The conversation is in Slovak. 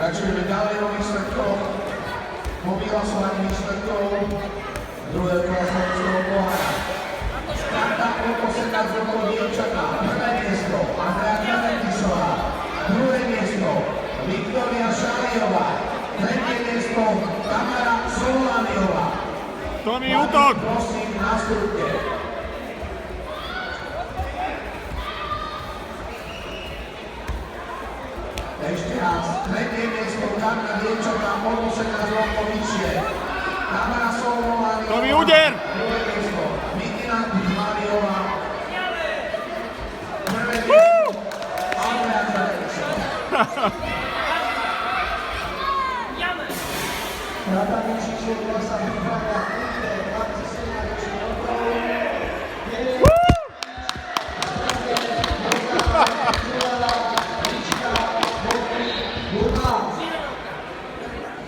Pokračujeme ďalej o výsledkoch. Po vyhlasovaní výsledkov druhého kola slovenského pohára. Karta o 18 rokov dievčatá. Prvé miesto Andrea Kraventisová. Druhé miesto Viktória Šáliová. Tretie miesto Tamara Solaniová. Tomi, útok! Prosím, nastupte. Ešte raz, tretie miesto Karta dievčatá o 18 rokov vyššie. Tamara Solaniová. Tomi, úder! Druhé miesto Mikina Máriová. Prvé miesto Andrea Kraventisová. Rada číslo 2 sa vyhráva